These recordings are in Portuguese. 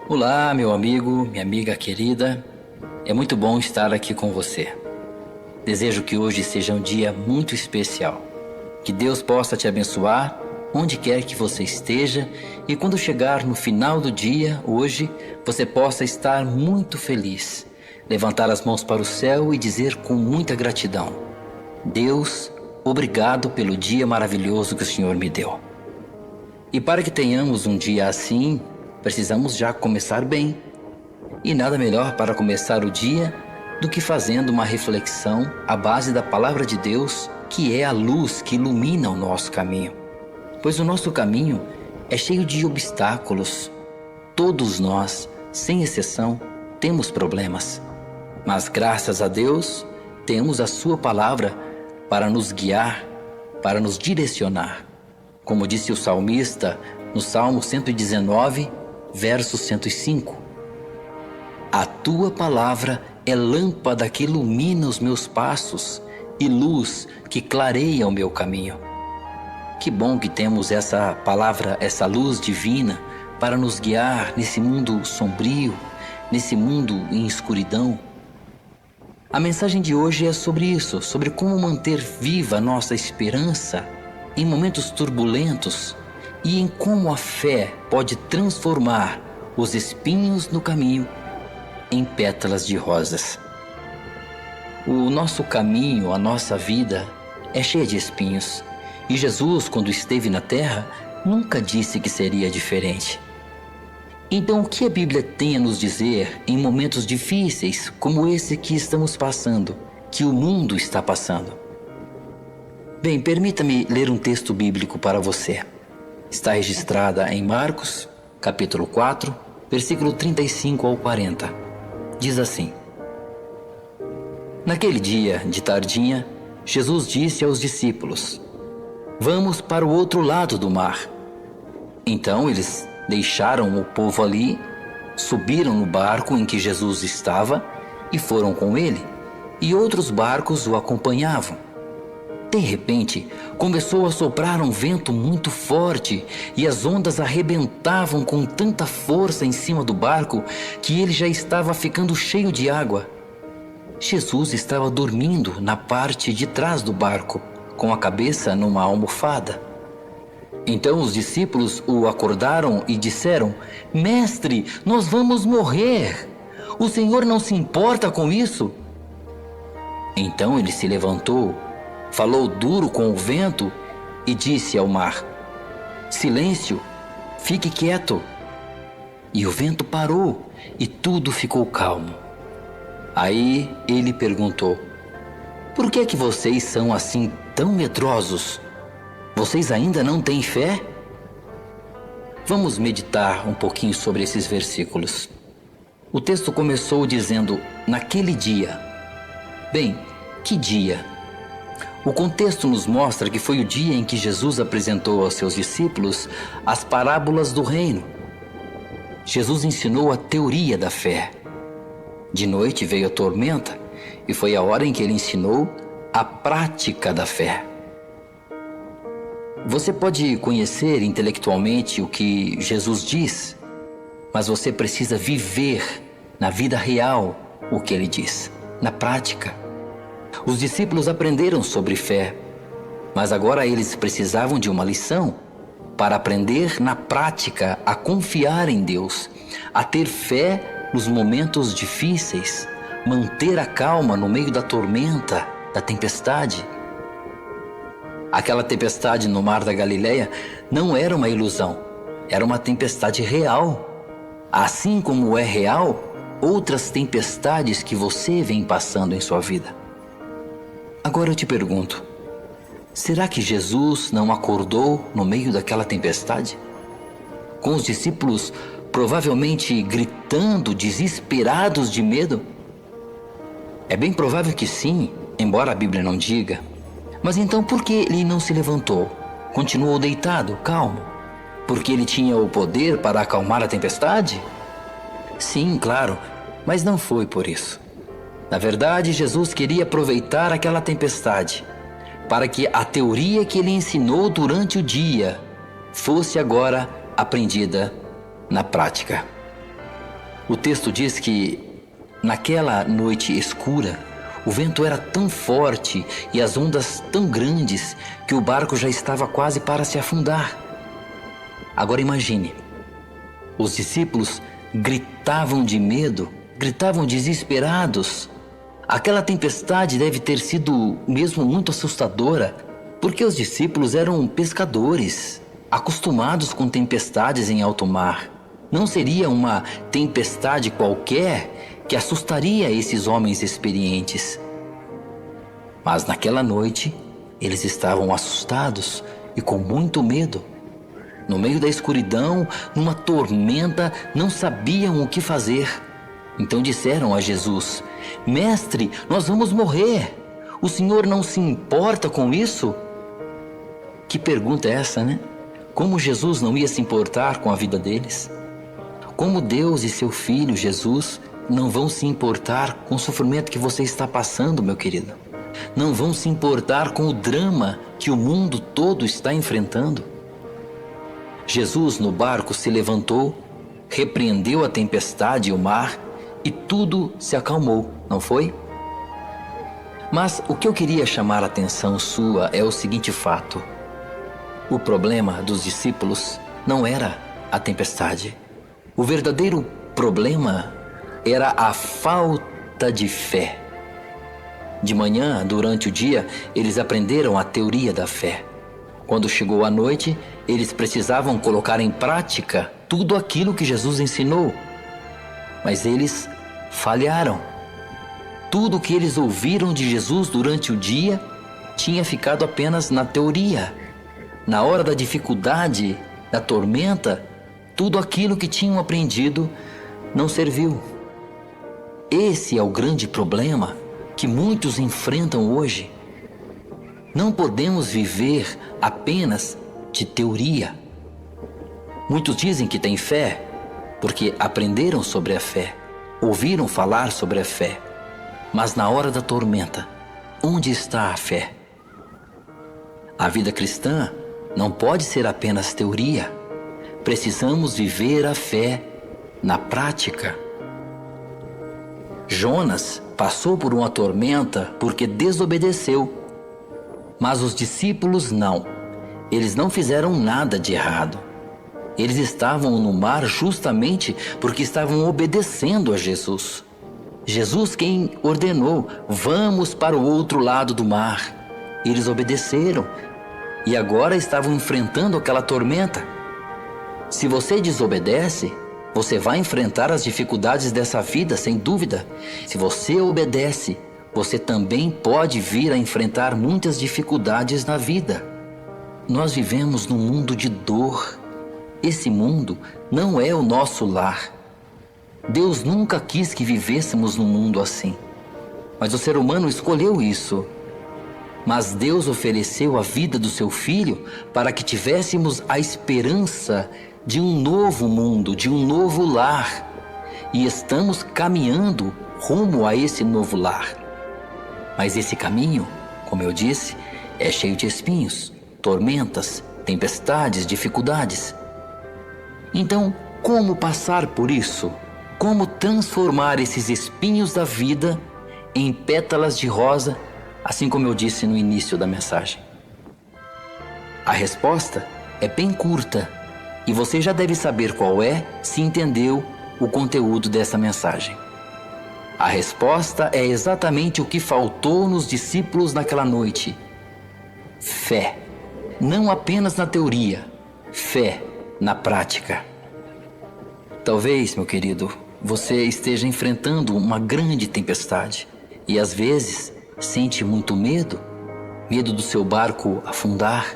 Olá, meu amigo, minha amiga querida. É muito bom estar aqui com você. Desejo que hoje seja um dia muito especial. Que Deus possa te abençoar onde quer que você esteja e quando chegar no final do dia, hoje, você possa estar muito feliz. Levantar as mãos para o céu e dizer com muita gratidão: Deus, obrigado pelo dia maravilhoso que o Senhor me deu. E para que tenhamos um dia assim, precisamos já começar bem. E nada melhor para começar o dia do que fazendo uma reflexão à base da palavra de Deus, que é a luz que ilumina o nosso caminho. Pois o nosso caminho é cheio de obstáculos. Todos nós, sem exceção, temos problemas. Mas graças a Deus, temos a sua palavra para nos guiar, para nos direcionar. Como disse o salmista no Salmo 119, verso 105. A tua palavra é lâmpada que ilumina os meus passos e luz que clareia o meu caminho. Que bom que temos essa palavra, essa luz divina para nos guiar nesse mundo sombrio, nesse mundo em escuridão. A mensagem de hoje é sobre isso, sobre como manter viva a nossa esperança em momentos turbulentos e em como a fé pode transformar os espinhos no caminho em pétalas de rosas. O nosso caminho, a nossa vida é cheia de espinhos. E Jesus, quando esteve na terra, nunca disse que seria diferente. Então, o que a Bíblia tem a nos dizer em momentos difíceis como esse que estamos passando, que o mundo está passando? Bem, permita-me ler um texto bíblico para você. Está registrada em Marcos, capítulo 4, versículo 35 ao 40. Diz assim: Naquele dia, de tardinha, Jesus disse aos discípulos: Vamos para o outro lado do mar. Então eles deixaram o povo ali, subiram no barco em que Jesus estava e foram com ele, e outros barcos o acompanhavam. De repente, começou a soprar um vento muito forte e as ondas arrebentavam com tanta força em cima do barco que ele já estava ficando cheio de água. Jesus estava dormindo na parte de trás do barco, com a cabeça numa almofada. Então os discípulos o acordaram e disseram: Mestre, nós vamos morrer. O Senhor não se importa com isso? Então ele se levantou, falou duro com o vento e disse ao mar: Silêncio, fique quieto. E o vento parou e tudo ficou calmo. Aí ele perguntou: Por que é que vocês são assim tão medrosos? Vocês ainda não têm fé? Vamos meditar um pouquinho sobre esses versículos. O texto começou dizendo: naquele dia. Bem, que dia? O contexto nos mostra que foi o dia em que Jesus apresentou aos seus discípulos as parábolas do reino. Jesus ensinou a teoria da fé. De noite veio a tormenta e foi a hora em que ele ensinou a prática da fé. Você pode conhecer intelectualmente o que Jesus diz, mas você precisa viver na vida real o que ele diz, na prática. Os discípulos aprenderam sobre fé, mas agora eles precisavam de uma lição para aprender na prática a confiar em Deus, a ter fé nos momentos difíceis, manter a calma no meio da tormenta, da tempestade. Aquela tempestade no mar da Galileia não era uma ilusão, era uma tempestade real. Assim como é real outras tempestades que você vem passando em sua vida. Agora eu te pergunto, será que Jesus não acordou no meio daquela tempestade? Com os discípulos provavelmente gritando, desesperados de medo? É bem provável que sim, embora a Bíblia não diga. Mas então por que ele não se levantou? Continuou deitado, calmo? Porque ele tinha o poder para acalmar a tempestade? Sim, claro, mas não foi por isso. Na verdade, Jesus queria aproveitar aquela tempestade para que a teoria que ele ensinou durante o dia fosse agora aprendida na prática. O texto diz que naquela noite escura, o vento era tão forte e as ondas tão grandes que o barco já estava quase para se afundar. Agora imagine, os discípulos gritavam de medo, gritavam desesperados. Aquela tempestade deve ter sido mesmo muito assustadora, porque os discípulos eram pescadores, acostumados com tempestades em alto mar. Não seria uma tempestade qualquer que assustaria esses homens experientes. Mas naquela noite, eles estavam assustados e com muito medo. No meio da escuridão, numa tormenta, não sabiam o que fazer. Então disseram a Jesus: Mestre, nós vamos morrer. O Senhor não se importa com isso? Que pergunta é essa, né? Como Jesus não ia se importar com a vida deles? Como Deus e seu Filho, Jesus, não vão se importar com o sofrimento que você está passando, meu querido? Não vão se importar com o drama que o mundo todo está enfrentando? Jesus no barco se levantou, repreendeu a tempestade e o mar e tudo se acalmou, não foi? Mas o que eu queria chamar a atenção sua é o seguinte fato: o problema dos discípulos não era a tempestade. O verdadeiro problema era a falta de fé. De manhã, durante o dia, eles aprenderam a teoria da fé. Quando chegou a noite, eles precisavam colocar em prática tudo aquilo que Jesus ensinou. Mas eles falharam. Tudo o que eles ouviram de Jesus durante o dia tinha ficado apenas na teoria. Na hora da dificuldade, da tormenta, tudo aquilo que tinham aprendido não serviu. Esse é o grande problema que muitos enfrentam hoje. Não podemos viver apenas de teoria. Muitos dizem que têm fé porque aprenderam sobre a fé, ouviram falar sobre a fé. Mas na hora da tormenta, onde está a fé? A vida cristã não pode ser apenas teoria. Precisamos viver a fé na prática. Jonas passou por uma tormenta porque desobedeceu. Mas os discípulos não. Eles não fizeram nada de errado. Eles estavam no mar justamente porque estavam obedecendo a Jesus. Jesus quem ordenou: vamos para o outro lado do mar. Eles obedeceram e agora estavam enfrentando aquela tormenta. Se você desobedece, você vai enfrentar as dificuldades dessa vida, sem dúvida. Se você obedece, você também pode vir a enfrentar muitas dificuldades na vida. Nós vivemos num mundo de dor. Esse mundo não é o nosso lar. Deus nunca quis que vivêssemos num mundo assim. Mas o ser humano escolheu isso. Mas Deus ofereceu a vida do seu Filho para que tivéssemos a esperança de um novo mundo, de um novo lar. E estamos caminhando rumo a esse novo lar. Mas esse caminho, como eu disse, é cheio de espinhos, tormentas, tempestades, dificuldades. Então, como passar por isso? Como transformar esses espinhos da vida em pétalas de rosa, assim como eu disse no início da mensagem? A resposta é bem curta e você já deve saber qual é se entendeu o conteúdo dessa mensagem. A resposta é exatamente o que faltou nos discípulos naquela noite: fé. Não apenas na teoria, fé na prática. Talvez, meu querido, você esteja enfrentando uma grande tempestade e às vezes sente muito medo, medo do seu barco afundar.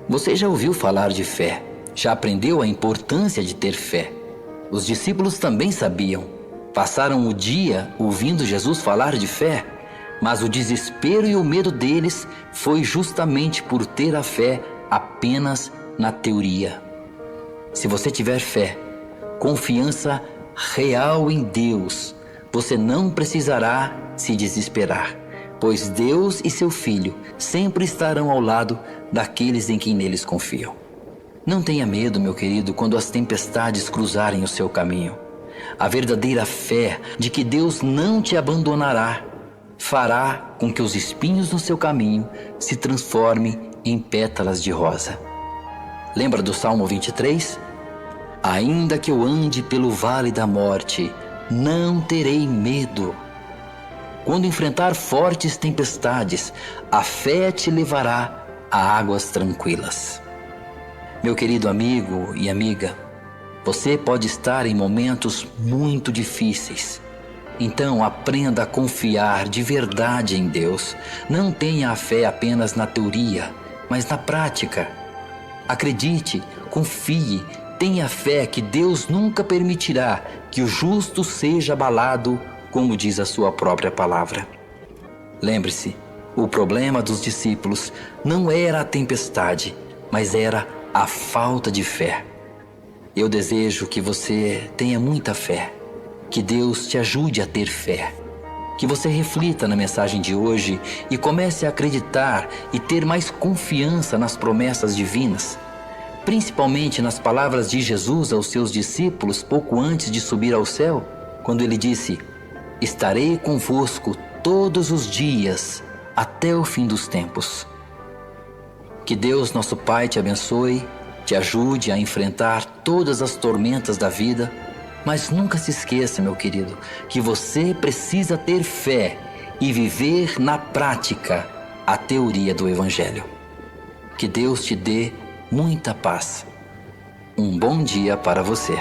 Você já ouviu falar de fé, já aprendeu a importância de ter fé. Os discípulos também sabiam, passaram o dia ouvindo Jesus falar de fé, mas o desespero e o medo deles foi justamente por ter a fé apenas na teoria. Se você tiver fé, confiança real em Deus, você não precisará se desesperar, pois Deus e seu Filho sempre estarão ao lado daqueles em quem neles confiam. Não tenha medo, meu querido, quando as tempestades cruzarem o seu caminho. A verdadeira fé de que Deus não te abandonará fará com que os espinhos no seu caminho se transformem em pétalas de rosa. Lembra do Salmo 23? Ainda que eu ande pelo vale da morte, não terei medo. Quando enfrentar fortes tempestades, a fé te levará a águas tranquilas. Meu querido amigo e amiga, você pode estar em momentos muito difíceis. Então aprenda a confiar de verdade em Deus. Não tenha a fé apenas na teoria, mas na prática. Acredite, confie, tenha fé que Deus nunca permitirá que o justo seja abalado, como diz a sua própria palavra. Lembre-se, o problema dos discípulos não era a tempestade, mas era a falta de fé. Eu desejo que você tenha muita fé, que Deus te ajude a ter fé, que você reflita na mensagem de hoje e comece a acreditar e ter mais confiança nas promessas divinas, principalmente nas palavras de Jesus aos seus discípulos pouco antes de subir ao céu, quando ele disse: estarei convosco todos os dias até o fim dos tempos. Que Deus, nosso Pai, te abençoe, te ajude a enfrentar todas as tormentas da vida, mas nunca se esqueça, meu querido, que você precisa ter fé e viver na prática a teoria do Evangelho. Que Deus te dê muita paz. Um bom dia para você.